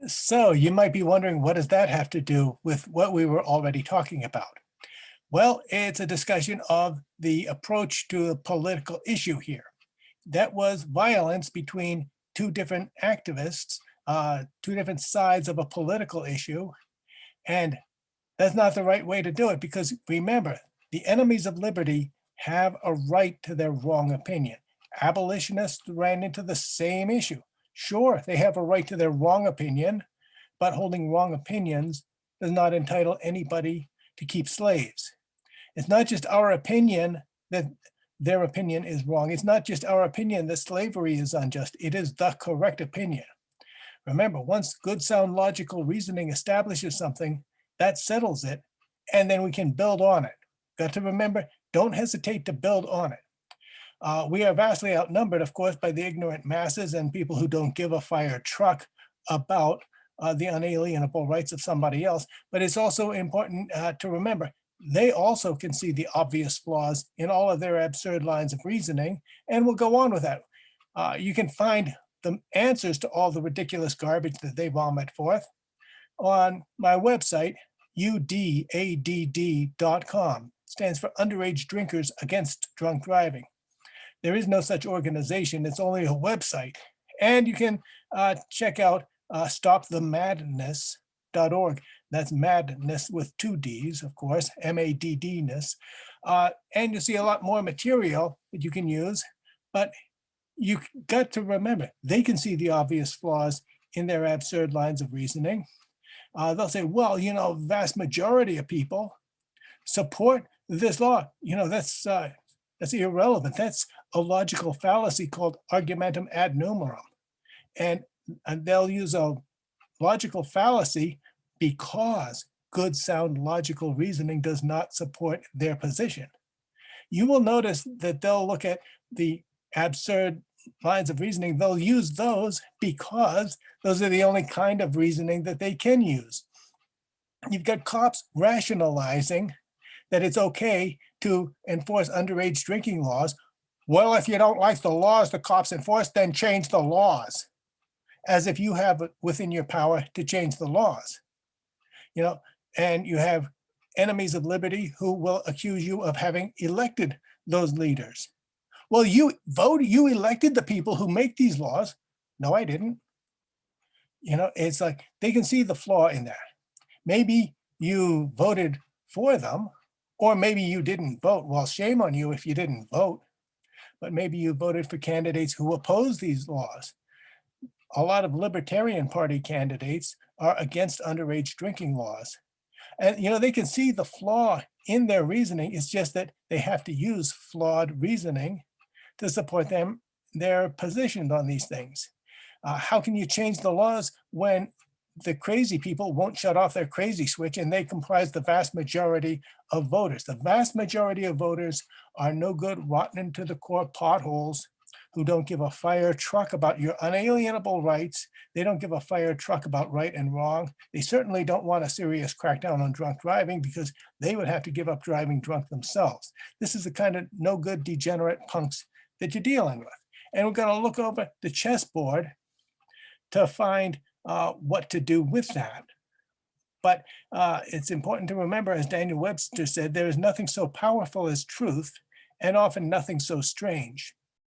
So you might be wondering, what does that have to do with what we were already talking about? Well, it's a discussion of the approach to a political issue here. That was violence between two different activists, two different sides of a political issue. And that's not the right way to do it because remember, the enemies of liberty have a right to their wrong opinion. Abolitionists ran into the same issue. Sure, they have a right to their wrong opinion, but holding wrong opinions does not entitle anybody to keep slaves. It's not just our opinion that their opinion is wrong. It's not just our opinion that slavery is unjust. It is the correct opinion. Remember, once good, sound, logical reasoning establishes something, that settles it, and then we can build on it. Got to remember, don't hesitate to build on it. We are vastly outnumbered, of course, by the ignorant masses and people who don't give a fire truck about the unalienable rights of somebody else. But it's also important to remember they also can see the obvious flaws in all of their absurd lines of reasoning and will go on with that. You can find the answers to all the ridiculous garbage that they vomit forth on my website, udadd.com. Stands for Underage Drinkers Against Drunk Driving. There is no such organization. It's only a website. And you can check out stopthemadness.org. That's madness with two D's, of course, MADD-ness. And you'll see a lot more material that you can use. But you got to remember, they can see the obvious flaws in their absurd lines of reasoning. They'll say, well, vast majority of people support this law. That's irrelevant. That's a logical fallacy called argumentum ad numerum. And they'll use a logical fallacy because good, sound, logical reasoning does not support their position. You will notice that they'll look at the absurd lines of reasoning. They'll use those because those are the only kind of reasoning that they can use. You've got cops rationalizing that it's okay to enforce underage drinking laws. Well, if you don't like the laws the cops enforce, then change the laws, as if you have it within your power to change the laws. And you have enemies of liberty who will accuse you of having elected those leaders. Well, you elected the people who make these laws. No, I didn't. It's like they can see the flaw in that. Maybe you voted for them, or maybe you didn't vote. Well, shame on you if you didn't vote, but maybe you voted for candidates who oppose these laws. A lot of Libertarian Party candidates are against underage drinking laws. And, they can see the flaw in their reasoning. It's just that they have to use flawed reasoning to support their position on these things. How can you change the laws when the crazy people won't shut off their crazy switch and they comprise the vast majority of voters? The vast majority of voters are no good, rotten into the core potholes who don't give a fire truck about your unalienable rights. They don't give a fire truck about right and wrong. They certainly don't want a serious crackdown on drunk driving because they would have to give up driving drunk themselves. This is the kind of no good degenerate punks that you're dealing with. And we're going to look over the chessboard to find what to do with that. But it's important to remember, as Daniel Webster said, there is nothing so powerful as truth, and often nothing so strange.